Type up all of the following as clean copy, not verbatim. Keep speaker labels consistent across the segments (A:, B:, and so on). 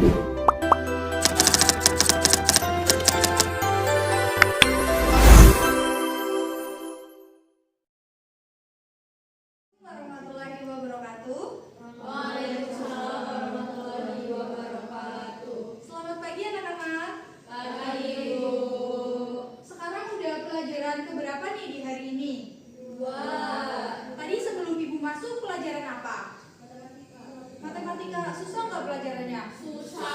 A: Warahmatullahi wabarakatuh.
B: Waalaikumsalam warahmatullahi wabarakatuh.
A: Selamat pagi anak-anak.
B: Pagi, Ibu.
A: Sekarang udah pelajaran keberapa nih di hari ini?
B: 2.
A: Tadi sebelum ibu masuk pelajaran apa? Matematika. Susah nggak pelajarannya?
B: Susah.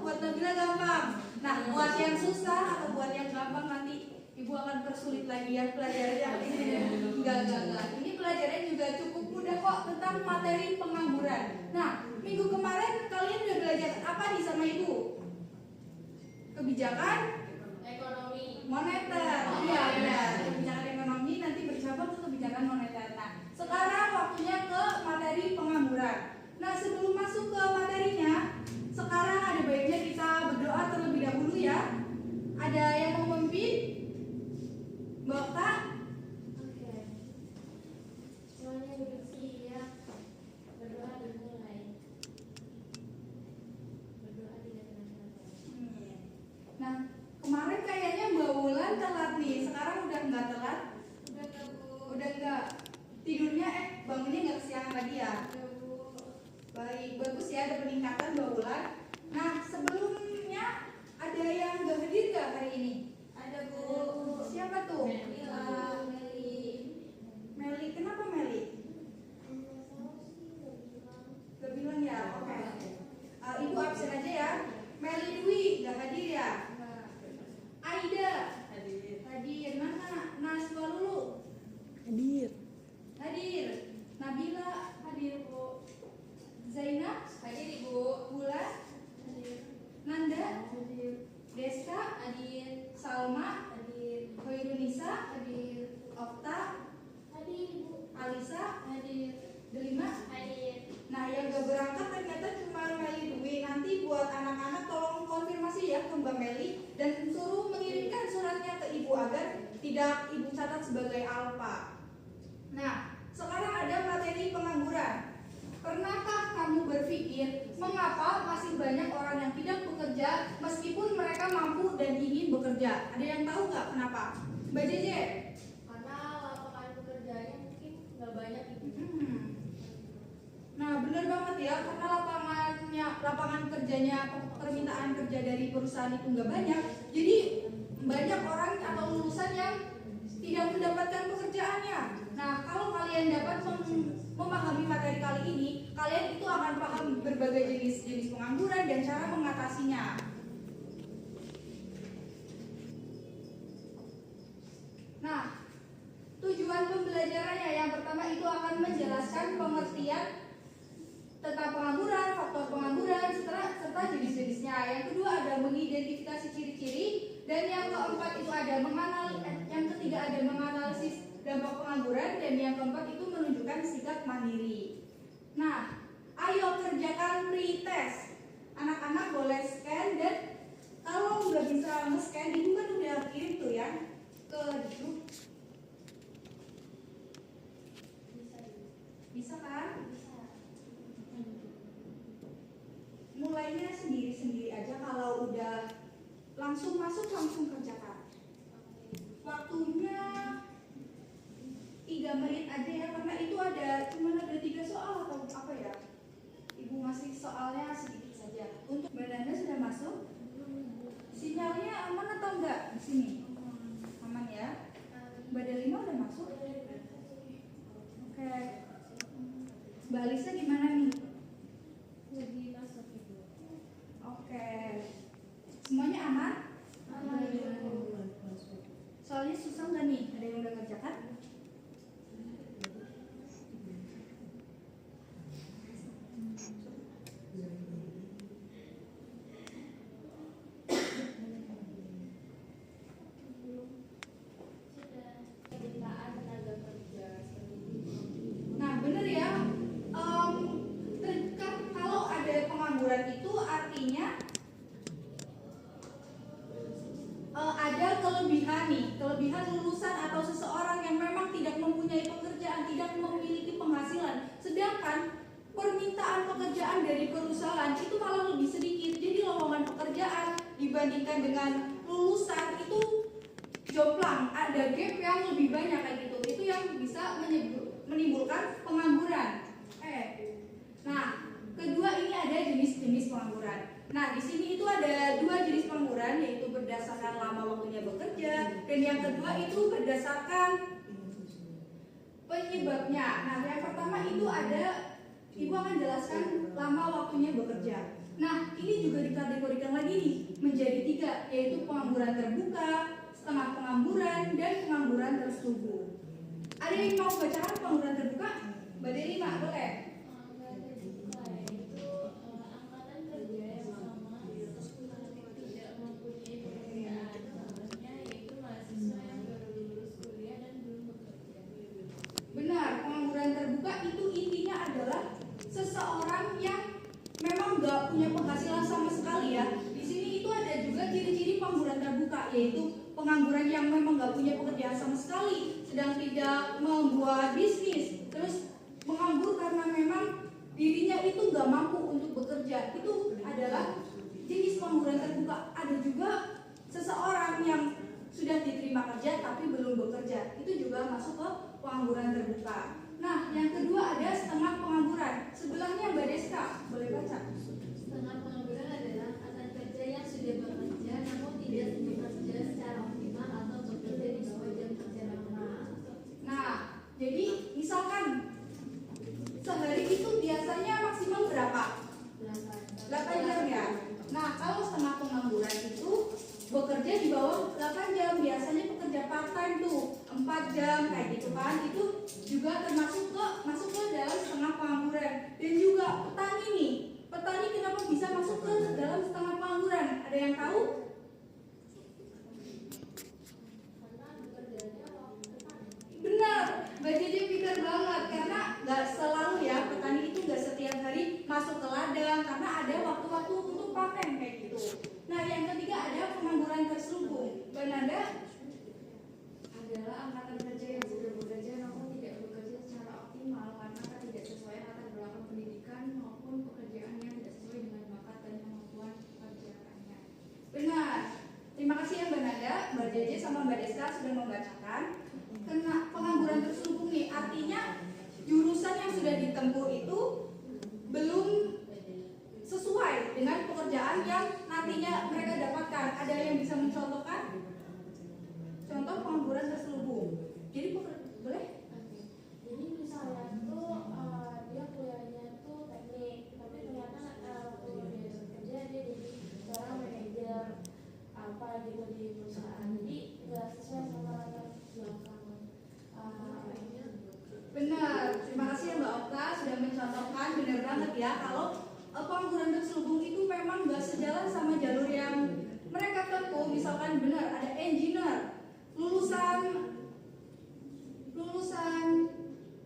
A: Buat Nabila gampang. Nah, buat yang susah atau buat yang gampang nanti ibu akan persulit lagi ya pelajarannya. Enggak. Ini pelajaran juga cukup mudah kok tentang materi pengangguran. Nah, minggu kemarin kalian udah belajar apa nih sama ibu? Kebijakan
B: Ekonomi.
A: moneter. Iya, benar. Kebijakan ekonomi nanti bercabang ke kebijakan moneter. Nah, sekarang waktunya ke materi pengangguran. Nah, sebelum masuk ke materinya, sekarang ada baiknya kita berdoa terlebih dahulu ya. Ada yang mau memimpin? Mbak Okta?
B: Oke. Semuanya duduk siap. Berdoa dimulai. Berdoa tidak kenal-kenal.
A: Nah, kemarin kayaknya Mbak Wulan telat nih. Sekarang udah nggak telat?
B: Udah enggak, Bu?
A: Udah nggak. Tidurnya bangunnya nggak kesiangan lagi ya?
B: Udah, Bu.
A: Baik, bagus ya ada peningkatan Mbak Wulan. Nah, sebelumnya ada yang nggak hadir nggak hari ini?
B: Ada, Bu.
A: Siapa tuh?
B: Mila, Meli.
A: Meli. Kenapa Meli? Gak bilang ya? Oke. Ibu absen aja ya. Meli Dwi nggak hadir ya? Aida hadir. Mana? Naswa Lulu hadir. Nabila hadir, Bu. Zainab
B: Hadir, Ibu.
A: Bula
B: Hadir.
A: Nanda
B: Hadir.
A: Deska
B: Hadir.
A: Salma
B: Hadir.
A: Hoirunisa
B: Hadir.
A: Okta
B: Hadir, Ibu.
A: Alisa
B: Hadir.
A: Delima.
B: Hadir.
A: Nah, yang gak berangkat ternyata cuma Meli Dwi. Nanti buat anak-anak tolong konfirmasi ya ke Mbak Meli dan suruh mengirimkan suratnya ke Ibu agar tidak Ibu catat sebagai alfa. Nah, sekarang ada materi pengangguran. Pernahkah kamu berpikir mengapa masih banyak orang yang tidak bekerja meskipun mereka mampu dan ingin bekerja? Ada yang tahu nggak kenapa? Mbak Jeje?
B: Karena lapangan pekerjaannya mungkin nggak banyak, Ibu.
A: Nah, benar banget ya, karena lapangan kerjanya, permintaan kerja dari perusahaan itu nggak banyak. Jadi banyak orang atau lulusan yang tidak mendapatkan pekerjaannya. Nah, kalau kalian dapat memahami materi kali ini, kalian itu akan paham berbagai jenis pengangguran dan cara mengatasinya. Nah, tujuan pembelajarannya yang pertama itu akan menjelaskan pengertian tentang pengangguran, faktor pengangguran, serta jenis-jenisnya. Yang kedua ada mengidentifikasi ciri-ciri, dan yang keempat itu ada yang ketiga ada menganalisis dampak pengangguran, dan yang keempat itu menunjukkan sikap mandiri. Nah, ayo kerjakan pretest. Anak-anak boleh scan, dan kalau nggak bisa nge-scan, ibu kan udah kirim tuh ya ke grup. Bisa kan? Mulainya sendiri-sendiri aja. Kalau udah langsung masuk langsung kerjakan. Waktunya 3 menit aja ya, karena itu cuma ada 3 soal atau apa ya. Ibu ngasih soalnya sedikit saja. Untuk Mbak Nanda sudah masuk? Sinyalnya aman atau enggak di sini? Aman ya. Mbak Delima udah masuk? Oke. Mbak Alisa gimana nih?
B: Lagi masuk, Ibu.
A: Oke. Semuanya aman?
B: Aman, Ibu.
A: Soalnya susah nggak nih? Ada yang udah ngerjakan? Nah, bener ya. dibandingkan dengan lulusan itu jomplang, ada gap yang lebih banyak kayak gitu. Itu yang bisa menimbulkan pengangguran. Nah, kedua ini ada jenis-jenis pengangguran. Nah, di sini itu ada dua jenis pengangguran, yaitu berdasarkan lama waktunya bekerja, dan yang kedua itu berdasarkan penyebabnya. Nah, yang pertama itu ada, Ibu akan jelaskan lama waktunya bekerja. Nah, ini juga dikategorikan lagi nih menjadi tiga, yaitu pengangguran terbuka, setengah pengangguran, dan pengangguran terselubung. Ada yang mau bacakan pengangguran terbuka? Mbak Dewi, Mak, boleh? Benar, pengangguran terbuka itu intinya adalah seseorang yang memang nggak punya penghasilan sama sekali ya. Di sini itu ada juga ciri-ciri pengangguran terbuka, yaitu pengangguran yang memang nggak punya pekerjaan sama sekali, sedang tidak membuat bisnis, terus menganggur karena memang dirinya itu nggak mampu untuk bekerja. Itu adalah jenis pengangguran terbuka. Ada juga seseorang yang sudah diterima kerja tapi belum bekerja, itu juga masuk ke pengangguran terbuka. Nah, yang kedua ada setengah pengangguran. Sebelahnya Mbak Deska, boleh baca?
B: Setengah pengangguran adalah rekan kerja yang sudah bekerja namun tidak bekerja secara optimal atau bekerja di bawah jam kerja normal.
A: Nah, jadi misalkan sehari itu biasanya maksimal berapa? 8 jam ya. Nah, kalau setengah pengangguran itu bekerja di bawah 8 jam, biasanya pekerja part time tuh 4 jam kayak gitu kan. Itu juga masuk ke dalam setengah pengangguran. Dan juga petani nih. Petani kenapa bisa masuk ke dalam setengah pengangguran? Ada yang tahu? Benar, Mbak Jeje pintar banget, karena nggak selalu ya petani itu nggak setiap hari masuk ke ladang, karena ada waktu-waktu untuk panen kayak gitu. Nah, yang ketiga ada pengangguran terselubung. Mbak Nanda?
B: Adalah angkatan kerja yang sudah bekerja namun tidak bekerja secara optimal karena tidak sesuai latar belakang pendidikan maupun pekerjaan yang tidak sesuai dengan bakat dan kemampuan pekerjaannya.
A: Benar. Terima kasih ya Mbak Nanda, Mbak Jeje sama Mbak Deska sudah membacakan. Kena pengangguran terselubung nih, artinya jurusan yang sudah ditempuh itu belum sesuai dengan pekerjaan yang nantinya mereka dapatkan. Ada yang bisa mencontohkan? Contoh pengangguran terselubung. Jadi boleh?
B: Jadi misalnya tuh dia kuliahnya tuh teknik, tapi ternyata waktu dia bekerja dia jadi seorang manajer apa gitu di perusahaan. Jadi nggak sesuai sama latar belakang.
A: Benar. Terima kasih ya Mbak Okta sudah mencontohkan. Benar banget ya kalau pengangguran terselubung itu memang nggak sejalan sama jalur yang mereka tempuh. Misalkan benar ada engineer lulusan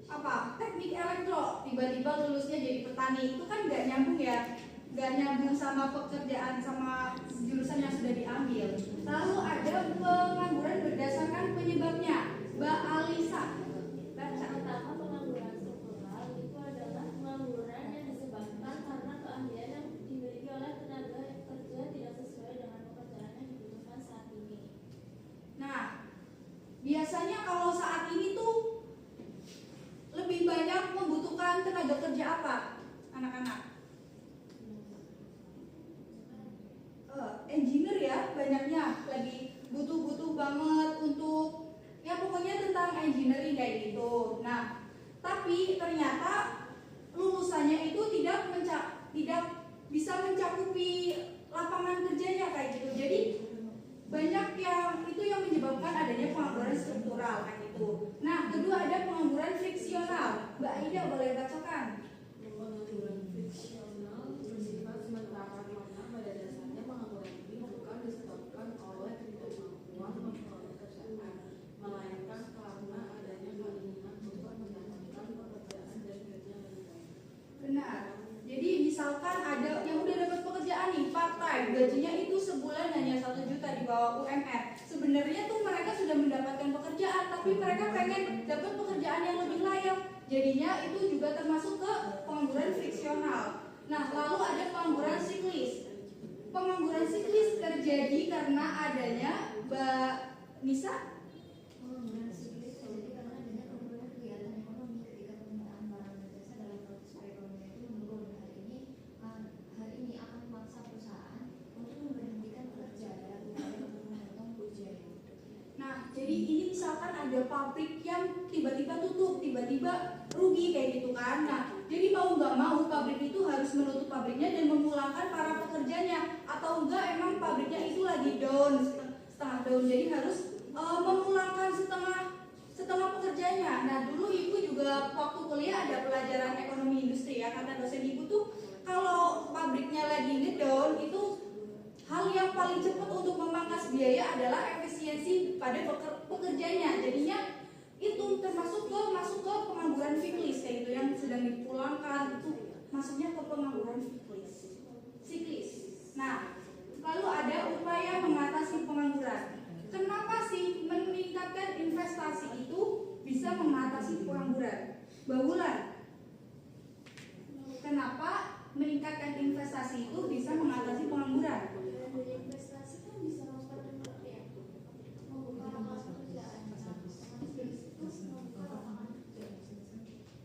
A: apa teknik elektro, tiba-tiba lulusnya jadi petani, itu kan nggak nyambung ya, nggak nyambung sama pekerjaan sama jurusan yang sudah diambil. Lalu ada pengangguran berdasarkan penyebabnya. Mbak Alisa baca.
B: Pertama, pengangguran struktural itu adalah pengangguran yang disebabkan karena keahlian yang dimiliki oleh tenaga kerja tidak sesuai dengan pekerjaan yang dibutuhkan saat ini.
A: Nah, biasanya kalau saat ini tuh lebih banyak membutuhkan tenaga kerja apa, anak-anak? Engineer ya, banyaknya lagi butuh banget untuk ya pokoknya tentang engineering kayak gitu. Nah, tapi ternyata lulusannya itu tidak bisa mencakupi lapangan kerjanya kayak gitu. Jadi banyak yang menyebabkan adanya pengangguran struktural kayak gitu. Nah, kedua ada pengangguran friksional. Mbak Aida boleh bacakan?
C: Pengangguran friksional bersifat sementara karena pada dasarnya pengangguran ini bukan disebabkan oleh ketidakmampuan memperoleh pekerjaan, melainkan karena adanya keinginan untuk mendapatkan pekerjaan dan gaji yang lebih baik.
A: Benar. Jadi misalkan ada yang udah dapat pekerjaan nih part time, gajinya itu sebulan hanya 1 juta di bawah UMR. Sebenarnya tuh mereka sudah mendapatkan pekerjaan, tapi mereka pengen dapat pekerjaan yang lebih layak. Jadinya itu juga termasuk ke pengangguran friksional. Nah, lalu ada pengangguran siklis. Pengangguran siklis terjadi Nisa?
D: Jadi karena dengan penurunan kegiatan ekonomi ketika permintaan barang dan jasa dalam proses perekonomian itu menurun, hal ini akan memaksa perusahaan untuk memberhentikan pekerja dalam upaya untuk memotong budget.
A: Nah, jadi ini misalkan ada pabrik yang tiba-tiba tutup, tiba-tiba rugi kayak gitu kan. Nah, jadi mau nggak mau pabrik itu harus menutup pabriknya dan memulangkan para pekerjanya, atau enggak emang pabriknya itu lagi down, setengah down, jadi harus memulangkan setengah pekerjanya. Nah, dulu ibu juga waktu kuliah ada pelajaran ekonomi industri ya, kata dosen ibu tuh kalau pabriknya lagi ngedown itu hal yang paling cepat untuk memangkas biaya adalah efisiensi pada pekerjanya. Jadinya itu termasuk masuk ke pengangguran siklis kayak gitu yang sedang dipulangkan, itu masuknya ke pengangguran siklis. Nah, lalu ada upaya mengatasi pengangguran. Kenapa sih meningkatkan investasi itu bisa mengatasi pengangguran? Mbak Wulan, kenapa meningkatkan investasi itu bisa mengatasi pengangguran?
B: Dari investasi kan bisa masuk ya, membuka lapangan pekerjaan.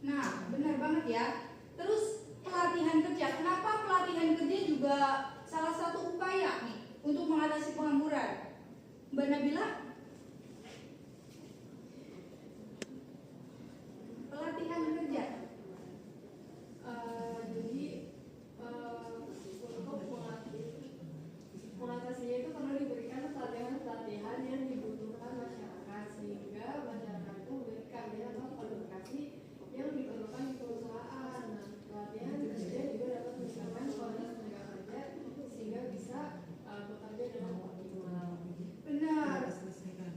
A: Nah, benar banget ya. Terus pelatihan kerja. Kenapa pelatihan kerja juga salah satu upaya nih untuk mengatasi pengangguran? Mbak Nabila? Pelatihan kerja.
E: Untuk mengatasinya itu perlu diberikan pelatihan yang dibutuhkan masyarakat, sehingga masyarakat itu memberikan atau kualifikasi yang diperlukan di perusahaan. Nah, pelatihan kerja juga dapat meningkatkan kualitas tenaga kerja sehingga bisa bekerja dengan optimal.
A: Benar.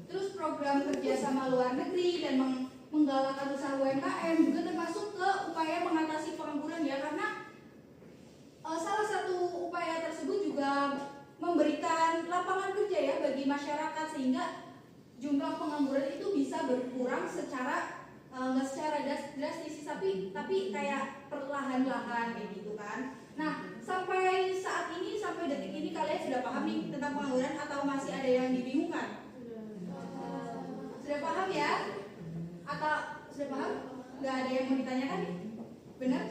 A: Terus program kerja sama luar negeri dan menggalakkan usaha UMKM juga termasuk ke upaya mengatasi pengangguran ya, karena salah satu upaya tersebut juga memberikan lapangan kerja ya bagi masyarakat, sehingga jumlah pengangguran itu bisa berkurang secara nggak secara drastis tapi kayak perlahan-lahan kayak gitu kan. Nah, sampai saat ini, sampai detik ini kalian sudah paham nih tentang pengangguran atau masih ada yang dibingungkan? Sudah paham ya? Atau sudah paham? Nggak ada yang mau ditanyakan? Benar?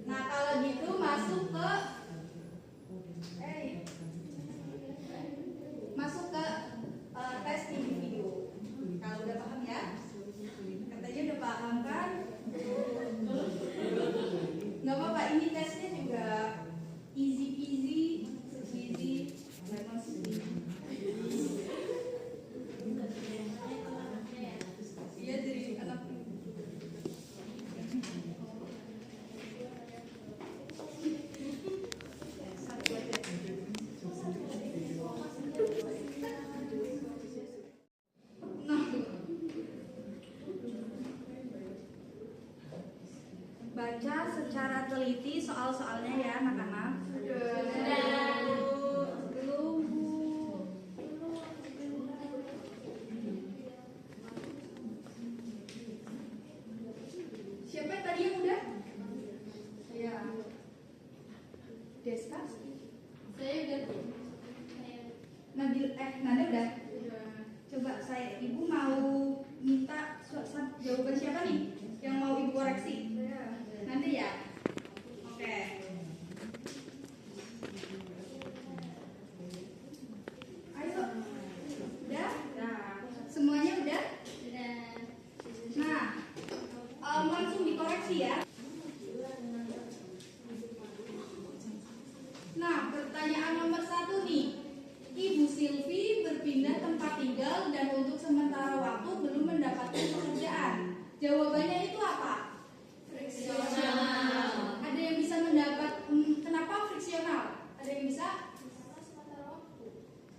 A: Nah, kalau gitu masuk ke tes individu. Kalau udah paham ya? Katanya udah paham kan? Nggak apa-apa, ini tesnya juga easy peasy, lemon squeezy. Iya, jadi anak. Baca secara teliti soal-soalnya ya anak-anak. Belum. Siapa tadi yang udah? Ya. Deska?
B: Saya udah.
A: Nanda udah? Coba ibu mau minta jawaban siapa nih yang mau ibu koreksi? Nanti ya. Oke. Ayo. Udah? Semuanya udah? Nah, langsung dikoreksi ya. Nah, pertanyaan nomor 1 nih. Ibu Silvi berpindah tempat tinggal dan untuk sementara waktu belum mendapatkan pekerjaan. Jawabannya itu apa? Friksional. Ada yang bisa mendapat kenapa friksional? Ada yang bisa?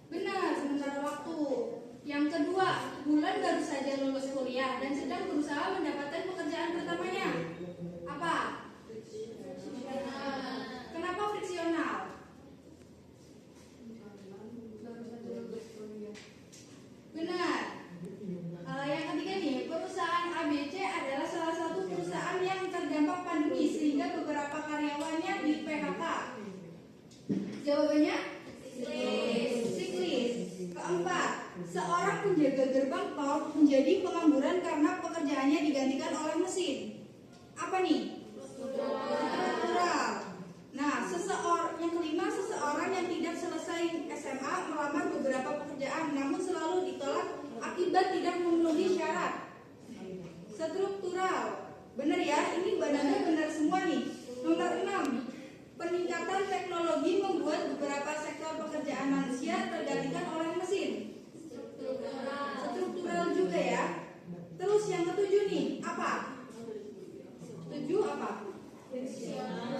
A: Benar, sementara waktu. Yang kedua, Bulan baru saja lulus kuliah dan sedang berusaha mendapatkan pekerjaan pertamanya. Apa? Kenapa friksional? Benar. Yang ketiga nih, perusahaan ABC adalah salah satu perusahaan yang terdampak pandemi sehingga beberapa karyawannya di PHK. Jawabannya siklis. Keempat, seorang penjaga gerbang tol menjadi pengangguran karena pekerjaannya digantikan oleh mesin. Apa nih? Struktural. Nah, yang kelima, seseorang yang tidak selesai SMA melamar beberapa pekerjaan namun selalu ditolak akibat tidak memenuhi syarat. Struktural. Benar ya, ini benar semua nih. Nomor 6. Peningkatan teknologi membuat beberapa sektor pekerjaan manusia tergantikan oleh mesin. Struktural juga ya. Terus yang ketujuh nih, apa? 7 apa?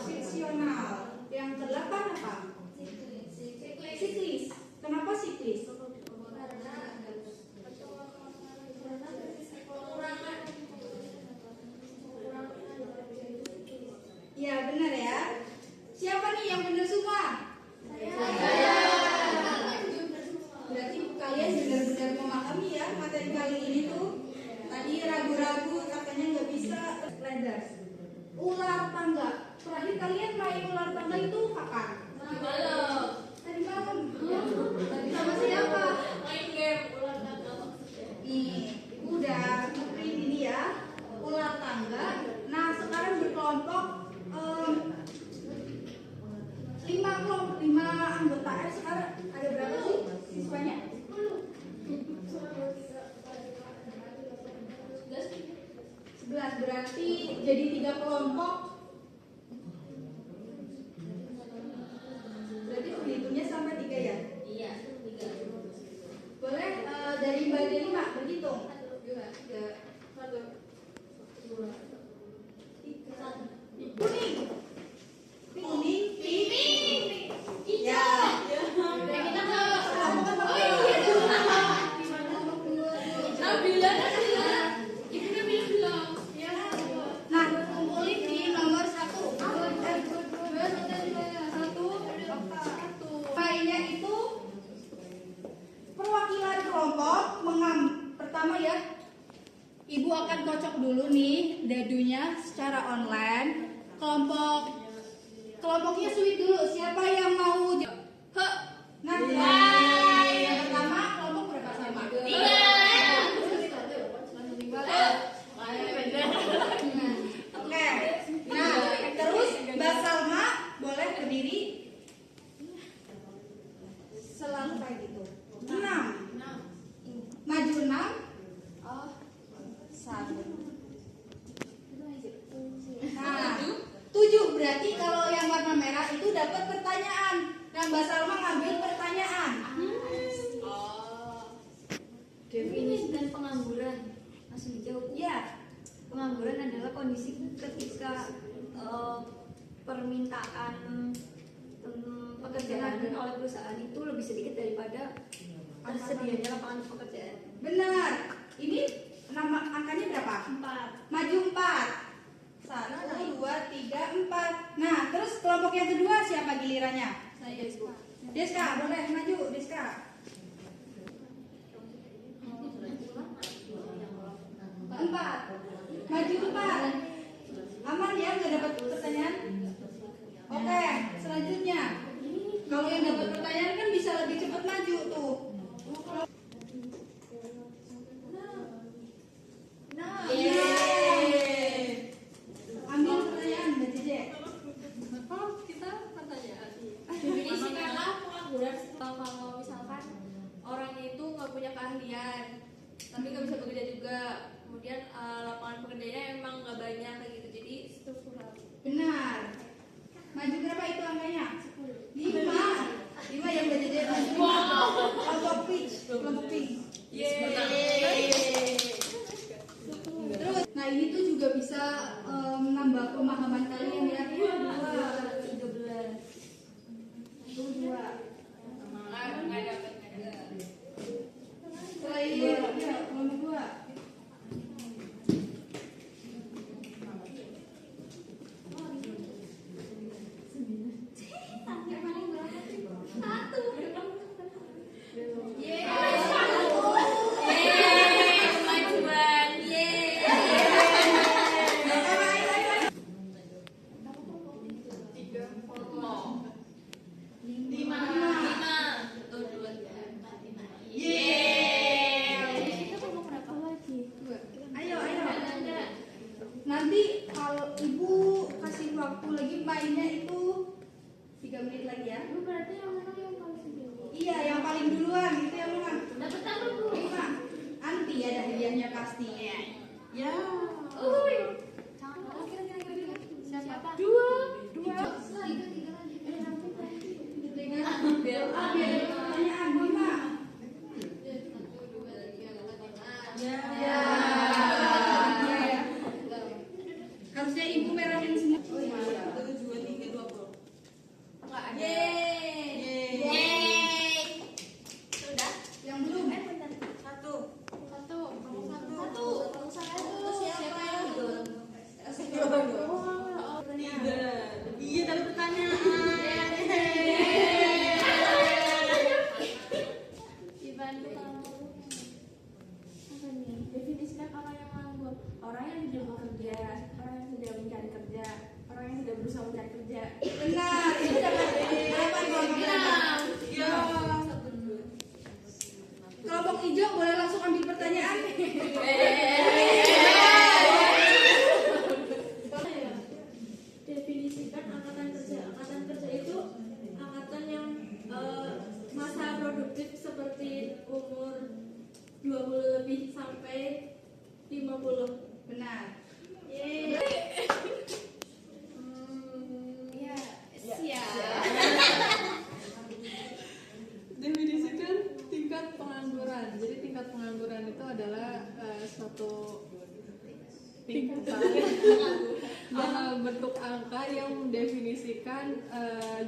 A: Fiksional. Yang kedelapan apa? Siklis. Kenapa siklis? Ya benar ya. Siapa nih yang benar semua? Saya. Berarti kalian benar-benar memahami ya materi kali ini tuh. Tadi ragu-ragu katanya nggak bisa. Ular tangga. Terakhir kalian main ular tangga itu kapan? Tadi malam. Tadi sama siapa?
B: Main game ular tangga.
A: Nih, ibu udah ngeprint ini ya. Ular tangga. Nah, sekarang berkelompok 5 anggota sekarang ada berapa sih siswanya? 11 berarti jadi 3 kelompok. Berarti berhitungnya sampai 3 ya?
B: Iya, 3.
A: Boleh dari Mbak Delima berhitung?
E: 2, 3, 1, 2, 3.
A: Kuning. Kuning, pink. Ya.
B: Kita
A: Oh iya,
B: Nabila Ibu Nabila bilang.
A: nah, kumpulin di nomor 1. Mainnya itu perwakilan kelompok pertama ya. Ibu akan kocok dulu nih dadunya secara online. Kelompoknya sweet dulu. Siapa yang mau? Nah, yang pertama kelompok berapa sama? 3. Oke. Nah, terus Mbak Salma boleh berdiri. Selalu kayak gitu. 6. Maju 6. Oh, 1. Nah, 7 berarti kalau yang warna merah itu dapat pertanyaan. Nah, Mbak Salma ngambil pertanyaan.
D: Definisikan pengangguran. Langsung dijawab.
A: Ya,
D: Pengangguran adalah kondisi ketika permintaan pekerjaan oleh perusahaan itu lebih sedikit daripada tersedianya lapangan pekerjaan.
A: benar. Ini nama angkanya berapa?
D: 4.
A: Maju 4. 1, 2, 3, 4. Nah, terus kelompok yang kedua siapa gilirannya?
D: Saya
A: Deska, boleh maju Deska. 4. Maju 4. Aman ya, nggak dapat pertanyaan? Oke, selanjutnya. Kalau yang dapat pertanyaan kan bisa lebih cepat maju tuh. Yeay. Ambil pertanyaan Mbak Jeje.
E: Kita pertanyaan.
B: Definisikanlah pengangguran kalau misalkan orangnya itu nggak punya keahlian, tapi nggak bisa bekerja juga. Kemudian lapangan pekerjaannya emang nggak banyak kayak gitu, jadi struktural.
A: Benar. Maju berapa itu angkanya? 5. 5 yang Mbak Jeje maju. Kelompok peach. Terus, nah ini tuh juga bisa menambah pemahaman kalian ya. 2.
B: Nggak dapat.
A: Selain ya, nomor 2. 3 menit lagi ya.
B: Lu berarti yang menang yang paling dulu.
A: Iya, yang paling duluan itu yang menang.
B: Dapat apa Bu?
A: 5. Anti ada hadiahnya pasti.
C: Ya.
B: Siapa?
A: Dua.
D: Tiga lagi.
A: Biar ada pertanyaan 5.
C: Ya.
A: Harusnya ibu merahin semua.
C: Oh iya. 1, 2, 3, 20.
A: Yeay.
B: Sudah?
A: Yang belum.
C: Satu.
B: Satu. Kamu satu.
A: Satu.
B: Satu.
A: Siapa yang didorong?
B: Oh,
C: Tiga. Iya, tapi pertanyaan.
B: dibantu kamu. Apa nih? Definisikan orang yang nganggur. Orang yang tidak bekerja, orang yang tidak mencari kerja, orang yang tidak berusaha mencari kerja.
A: Benar. Itu dapat berapa kelompok?
C: Ya.
A: Kelompok hijau boleh langsung ambil pertanyaan.
B: Definisikan angkatan kerja. Angkatan kerja itu angkatan yang masa produktif seperti umur 20 lebih sampai 50.
A: Benar.
B: Yeay.
A: Ya, siap.
E: Definisikan tingkat pengangguran. Jadi tingkat pengangguran itu adalah suatu tingkatan bentuk angka yang mendefinisikan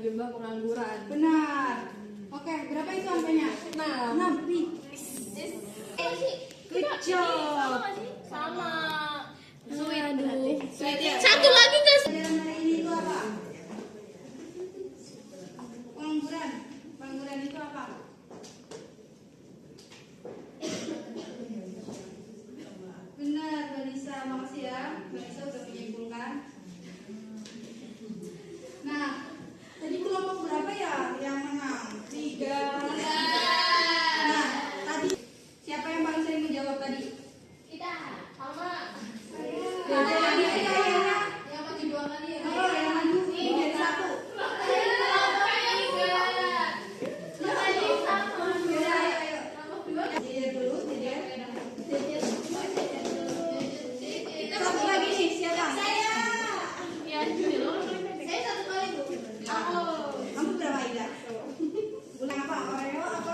E: jumlah pengangguran.
A: Benar. Oke, berapa itu angkanya? 6. Wih. Good job.
B: Sama.
A: Sweet ya?
B: Satu lagi nggak sih?
A: Pelajaran hari ini itu apa? Pengangguran. Pengangguran itu apa? Benar, Vanessa. Makasih ya. Vanessa udah menyimpulkan. Nah, tadi kelompok berapa ya yang menang? 3. Nah, tadi siapa yang paling sering menjawab tadi?
B: Kita sama.
A: Ada lagi kayaknya.
B: Yang maju 2 kali ya.
A: Oh, yang maju jadi 1. Yaudah, ayo. Jejer dulu, jejer. Satu lagi nih, siapa? Kamu berapa, Ida? Ulang apa? Oreo apa?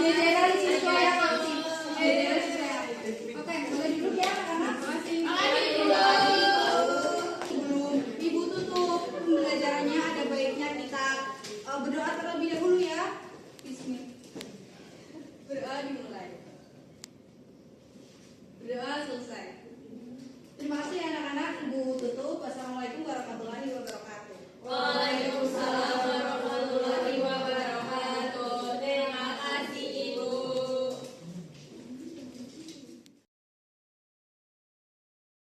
A: Jejeran siswa ya, Pak. Jejeran siswa ya. Oke, boleh duduk ya, anak-anak. Sebelum Ibu tutup pembelajarannya, ada baiknya kita berdoa terlebih